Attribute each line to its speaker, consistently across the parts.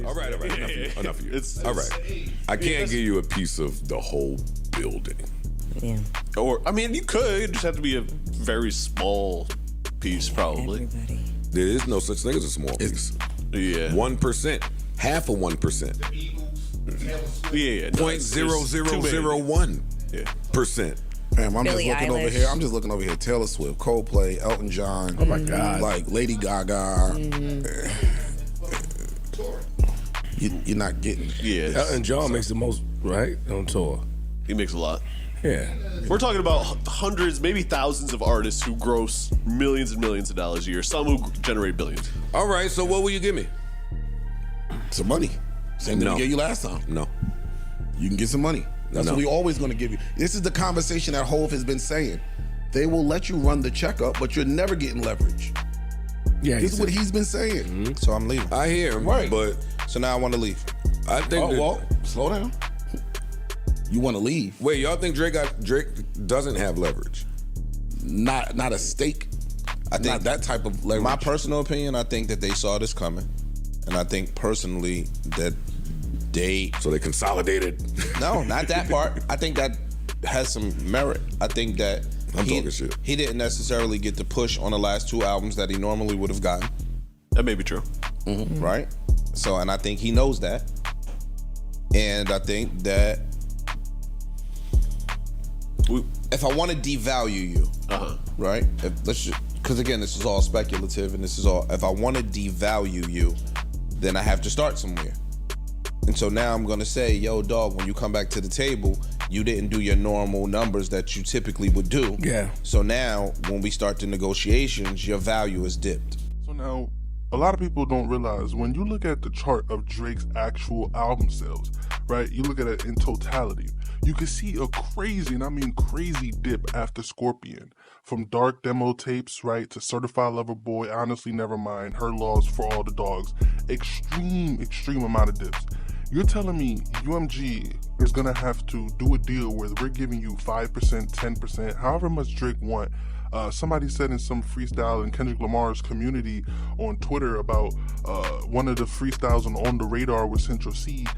Speaker 1: All right. Enough of you. All right. I can't give you a piece of the whole building.
Speaker 2: Yeah.
Speaker 3: Or, I mean, you could. It just have to be a very small piece, probably.
Speaker 2: Everybody.
Speaker 1: There is no such thing as a small piece.
Speaker 3: Yeah.
Speaker 1: 1%. Half of 1%.
Speaker 3: Yeah.
Speaker 1: 0.0001%.
Speaker 4: Damn, I'm
Speaker 2: Billie
Speaker 4: just looking
Speaker 2: Eilish.
Speaker 4: over here. I'm just looking over here. Taylor Swift, Coldplay, Elton John.
Speaker 5: Oh my God.
Speaker 4: Like Lady Gaga. You're not getting.
Speaker 3: Yeah.
Speaker 5: Elton John makes the most, right, on tour.
Speaker 3: He makes a lot.
Speaker 5: Yeah.
Speaker 3: We're talking about hundreds, maybe thousands of artists who gross millions and millions of dollars a year. Some who generate billions.
Speaker 1: All right, so what will you give me?
Speaker 4: Some money. Same thing we gave you last time.
Speaker 1: No.
Speaker 4: You can get some money. That's what we always going to give you. This is the conversation that Hove has been saying. They will let you run the checkup, but you're never getting leverage.
Speaker 5: Yeah.
Speaker 4: This is what he's been saying.
Speaker 6: Mm-hmm. So I'm leaving.
Speaker 1: I hear him,
Speaker 4: Right.
Speaker 1: but
Speaker 6: So now I want to leave.
Speaker 1: I think
Speaker 4: Well, slow down. You want to leave.
Speaker 1: wait, y'all think Drake doesn't have leverage?
Speaker 4: Not a stake.
Speaker 6: I think
Speaker 4: Not that type of leverage.
Speaker 6: My personal opinion, I think that they saw this coming. And I think personally that they...
Speaker 1: So they consolidated.
Speaker 6: No, not that part. I think that has some merit. I think that
Speaker 1: I'm talking shit.
Speaker 6: he didn't necessarily get the push on the last two albums that he normally would have gotten.
Speaker 3: That may be true.
Speaker 6: Mm-hmm. Right? So, and I think he knows that. And I think that if I want to devalue you, right? Because again, this is all speculative, and this is all. If I want to devalue you, then I have to start somewhere. And so now I'm gonna say, yo, dog, when you come back to the table, you didn't do your normal numbers that you typically would do.
Speaker 5: Yeah.
Speaker 6: So now, when we start the negotiations, your value is dipped.
Speaker 7: So now, a lot of people don't realize when you look at the chart of Drake's actual album sales, right? You look at it in totality. You can see a crazy, and I mean crazy dip after Scorpion. From dark demo tapes, right, to Certified Lover Boy, Honestly Nevermind, Her Laws for All the Dogs. Extreme amount of dips. You're telling me UMG is gonna have to do a deal where we're giving you 5%, 10%, however much Drake want. Somebody said in some freestyle in Kendrick Lamar's community on Twitter about one of the freestyles on the Radar with Central C,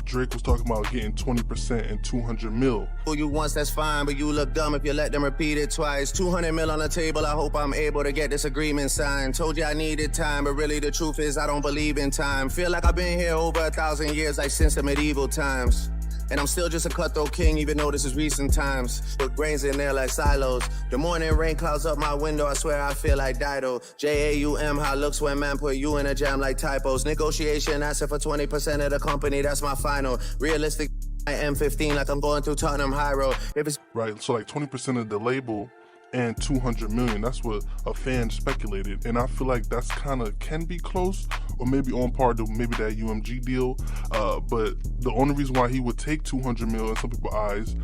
Speaker 7: Drake was talking about getting 20% and 200 mil.
Speaker 8: You once, that's fine, but you look dumb if you let them repeat it twice. 200 mil on the table, I hope I'm able to get this agreement signed. Told you I needed time, but really the truth is I don't believe in time. Feel like I've been here over 1,000 years, like since the medieval times. And I'm still just a cutthroat king, even though this is recent times. Put grains in there like silos. The morning rain clouds up my window, I swear I feel like Dido. J-A-U-M, how it looks when man put you in a jam like typos. Negotiation, asking for 20% of the company, that's my final. Realistic, I am 15 like I'm going through Tottenham High Road. If it's
Speaker 7: Right, so like 20% of the label and 200 million, that's what a fan speculated. And I feel like that's kind of can be close or maybe on par to maybe that UMG deal. But the only reason why he would take 200 mil in some people's eyes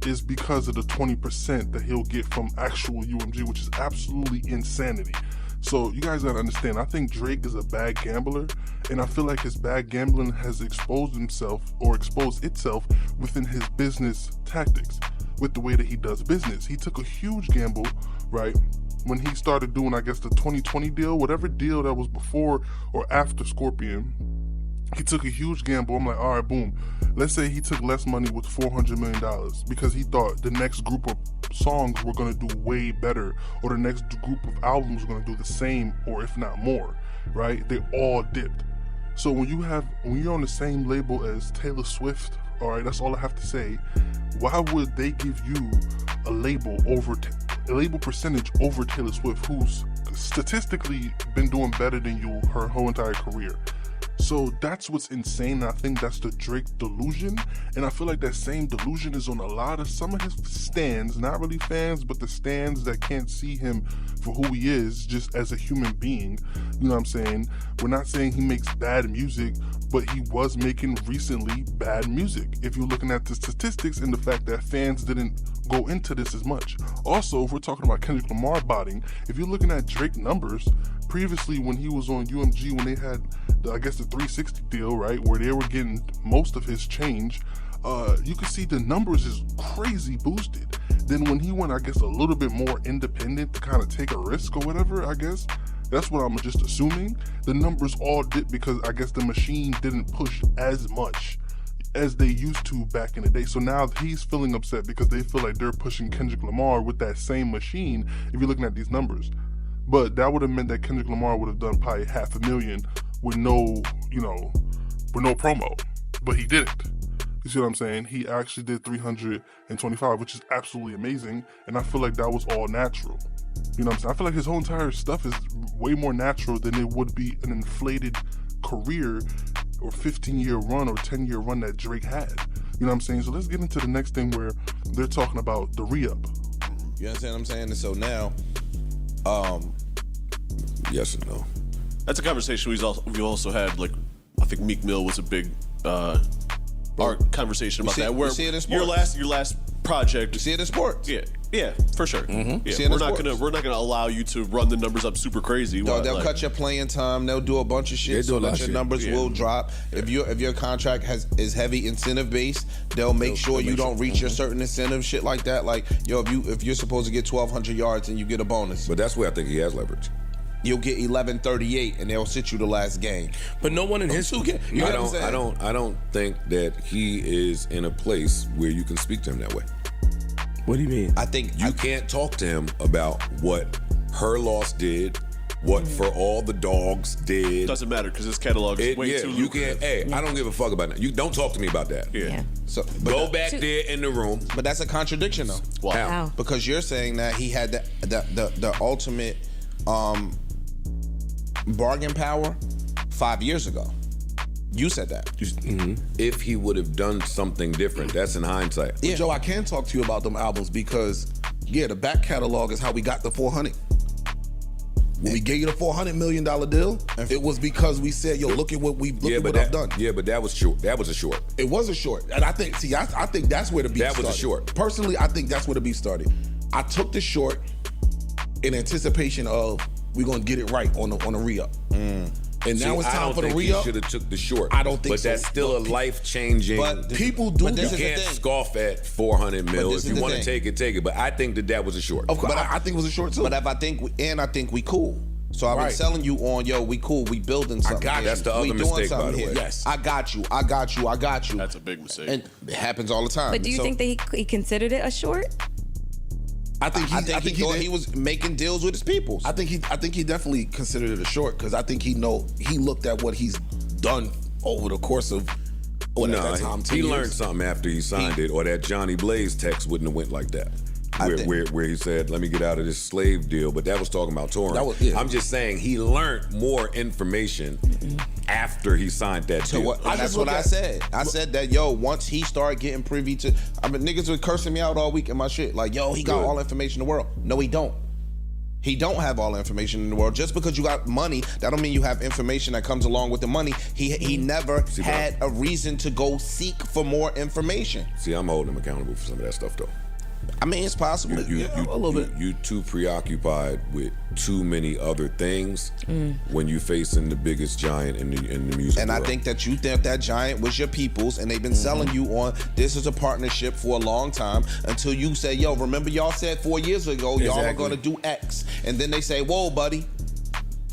Speaker 7: is because of the 20% that he'll get from actual UMG, which is absolutely insanity. So you guys gotta understand, I think Drake is a bad gambler, and I feel like his bad gambling has exposed itself within his business tactics, with the way that he does business. He took a huge gamble, right, when he started doing, I guess, the 2020 deal, whatever deal that was before or after Scorpion. He took a huge gamble. I'm like, all right, boom. Let's say he took less money with $400 million because he thought the next group of songs were going to do way better, or the next group of albums were going to do the same, or if not more, right? They all dipped. So when you're on the same label as Taylor Swift, all right, that's all I have to say. Why would they give you a label percentage over Taylor Swift, who's statistically been doing better than you her whole entire career? So that's what's insane. I think that's the Drake delusion, and I feel like that same delusion is on some of his stans, not really fans, but the stans that can't see him for who he is, just as a human being. You know what I'm saying? We're not saying he makes bad music, but he was making recently bad music. If you're looking at the statistics and the fact that fans didn't go into this as much. Also, if we're talking about Kendrick Lamar botting, if you're looking at Drake numbers, previously when he was on UMG, when they had the 360 deal, right, where they were getting most of his change, you can see the numbers is crazy boosted. Then when he went, I guess, a little bit more independent to kind of take a risk or whatever, I guess, That's what I'm just assuming. The numbers all dipped because I guess the machine didn't push as much as they used to back in the day. So now he's feeling upset because they feel like they're pushing Kendrick Lamar with that same machine if you're looking at these numbers. But that would have meant that Kendrick Lamar would have done probably 500,000 with no, with no promo. But he didn't. You see what I'm saying? He actually did 325, which is absolutely amazing. And I feel like that was all natural. You know what I'm saying? I feel like his whole entire stuff is way more natural than it would be an inflated career or 15-year run or 10-year run that Drake had. You know what I'm saying? So let's get into the next thing where they're talking about the re-up.
Speaker 6: You understand what I'm saying? And so now,
Speaker 1: yes and no.
Speaker 3: That's a conversation we also had. Like, I think Meek Mill was a big our conversation about that.
Speaker 6: Where see it in sports.
Speaker 3: your last project.
Speaker 6: You see it in sports.
Speaker 3: Yeah, for sure.
Speaker 6: Mm-hmm.
Speaker 3: Yeah, we're not gonna allow you to run the numbers up super crazy.
Speaker 6: No, they'll cut your playing time. They'll do a bunch of shit so that your numbers will drop. Yeah. If your contract is heavy incentive based, they'll make sure you don't reach your certain incentive, shit like that. Like, if you're supposed to get 1,200 yards and you get a bonus,
Speaker 1: But that's where I think he has leverage.
Speaker 6: you'll get 1138 and they'll sit you the last game.
Speaker 5: But no one in his
Speaker 1: I don't think that he is in a place where you can speak to him that way.
Speaker 5: What do you mean?
Speaker 1: I think you can't talk to him about what Her Loss did, what For All the Dogs did.
Speaker 3: Doesn't matter because his catalog is way too lucrative.
Speaker 1: I don't give a fuck about that. You don't talk to me about that.
Speaker 3: Yeah.
Speaker 6: So
Speaker 1: go back there in the room.
Speaker 6: But that's a contradiction though.
Speaker 1: Wow.
Speaker 6: Because you're saying that he had the ultimate bargain power 5 years ago. You said that.
Speaker 1: If he would have done something different, that's in hindsight.
Speaker 4: Yeah. Joe, I can talk to you about them albums because, the back catalog is how we got the 400. When we gave you the $400 million deal, it was because we said, look at what I've done.
Speaker 1: Yeah, but that was short. That was a short.
Speaker 4: It was a short. And I think that's where the beef started.
Speaker 1: That was a short.
Speaker 4: Personally, I think that's where the beef started. I took the short in anticipation of we're going to get it right on the re-up. And now it's time for the re-up.
Speaker 1: He should have took the short.
Speaker 4: I don't think
Speaker 1: but
Speaker 4: so.
Speaker 1: That's still a life-changing.
Speaker 6: But
Speaker 4: people do.
Speaker 1: You can't scoff at 400 mil. If you want to take it, take it. But I think that was a short.
Speaker 4: Of course, but I think it was a short too.
Speaker 6: But I think we cool. So I've been selling you on, we cool, we building something.
Speaker 1: I got you. That's the other mistake, by the way.
Speaker 4: Yes.
Speaker 6: I got you.
Speaker 3: That's a big mistake.
Speaker 6: And it happens all the time.
Speaker 2: But do you think that he considered it a short?
Speaker 6: I think he thought he was making deals with his peoples.
Speaker 4: I think he definitely considered it a short because I think he looked at what he's done over the course of that time.
Speaker 1: He learned something after he signed it, or that Johnny Blaze text wouldn't have went like that. Where he said, let me get out of this slave deal, but that was talking about touring. I'm just saying he learned more information after he signed that deal.
Speaker 6: That's what I said. I said that, once he started getting privy to, niggas were cursing me out all week in my shit. Like, he got all the information in the world. No, he don't. He don't have all the information in the world. Just because you got money, that don't mean you have information that comes along with the money. He never had a reason to go seek for more information.
Speaker 1: See, I'm holding him accountable for some of that stuff, though.
Speaker 6: I mean, it's possible.
Speaker 4: A little bit.
Speaker 1: You too preoccupied with too many other things when you facing the biggest giant in the music
Speaker 6: And
Speaker 1: world.
Speaker 6: I think that you think that giant was your peoples, and they've been selling you on this is a partnership for a long time until you say, remember y'all said 4 years ago y'all were going to do X, and then they say, whoa, buddy.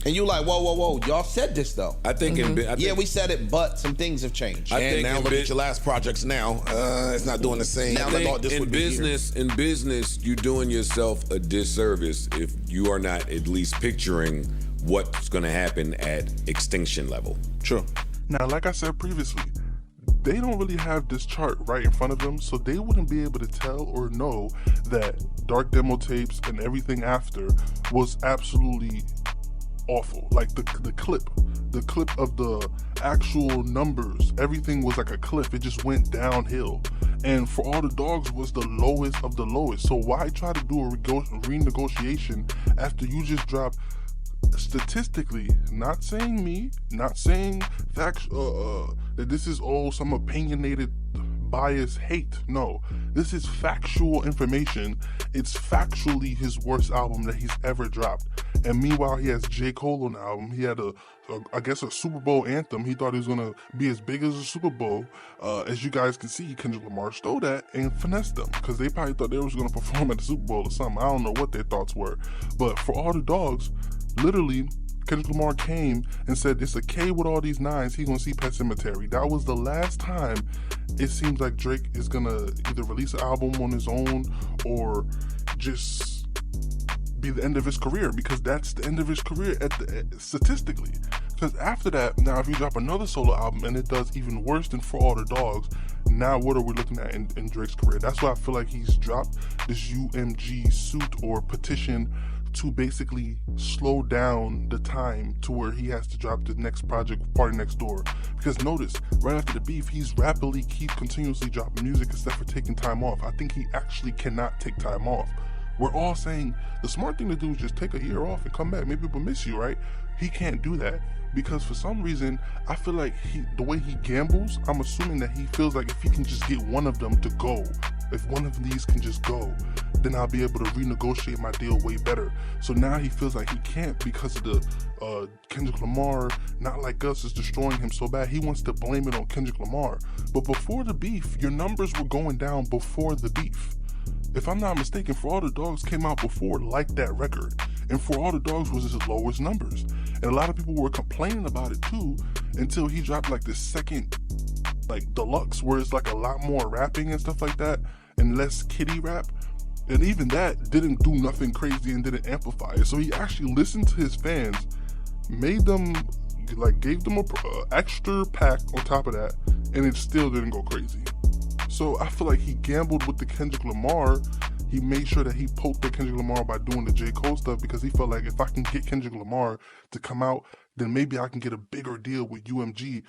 Speaker 6: And you like, whoa, y'all said this though.
Speaker 1: I think
Speaker 6: we said it, but some things have changed.
Speaker 4: And now look at your last projects now. It's not doing the same.
Speaker 1: I think in business, you're doing yourself a disservice if you are not at least picturing what's going to happen at extinction level.
Speaker 6: True.
Speaker 7: Now, like I said previously, they don't really have this chart right in front of them, so they wouldn't be able to tell or know that Dark Demo tapes and everything after was absolutely awful. Like the clip of the actual numbers, everything was like a cliff. It just went downhill. And For All the Dogs was the lowest of the lowest. So why try to do a renegotiation after you just dropped, statistically, not saying facts, that this is all some opinionated bias hate. No, this is factual information. It's factually his worst album that he's ever dropped. And meanwhile, he has J. Cole on the album. He had a Super Bowl anthem. He thought he was gonna be as big as a Super Bowl. As you guys can see, Kendrick Lamar stole that and finessed them because they probably thought they was gonna perform at the Super Bowl or something. I don't know what their thoughts were, but For All the Dogs, literally, Kendrick Lamar came and said it's a K with all these nines. He's gonna see Pet Sematary. That was the last time it seems like Drake is gonna either release an album on his own or just be the end of his career, because that's the end of his career statistically. Because after that, now if you drop another solo album and it does even worse than For All the Dogs, now what are we looking at in Drake's career? That's why I feel like he's dropped this UMG suit or petition to basically slow down the time to where he has to drop the next project, Party Next Door. Because notice, right after the beef, he's rapidly continuously dropping music except for taking time off. I think he actually cannot take time off. We're all saying the smart thing to do is just take a year off and come back. Maybe people miss you, right? He can't do that because for some reason, I feel like the way he gambles, I'm assuming that he feels like if he can just get one of them to go, if one of these can just go, then I'll be able to renegotiate my deal way better. So now he feels like he can't because of the Kendrick Lamar, Not Like Us is destroying him so bad. He wants to blame it on Kendrick Lamar. But before the beef, your numbers were going down before the beef. If I'm not mistaken, For All the Dogs came out before Like That record. And For All the Dogs was his lowest numbers. And a lot of people were complaining about it too until he dropped like the second, like deluxe, where it's like a lot more rapping and stuff like that and less kiddie rap. And even that didn't do nothing crazy and didn't amplify it. So he actually listened to his fans, made them, like gave them a extra pack on top of that, and it still didn't go crazy. So I feel like he gambled with the Kendrick Lamar. He made sure that he poked at Kendrick Lamar by doing the J. Cole stuff because he felt like if I can get Kendrick Lamar to come out, then maybe I can get a bigger deal with UMG.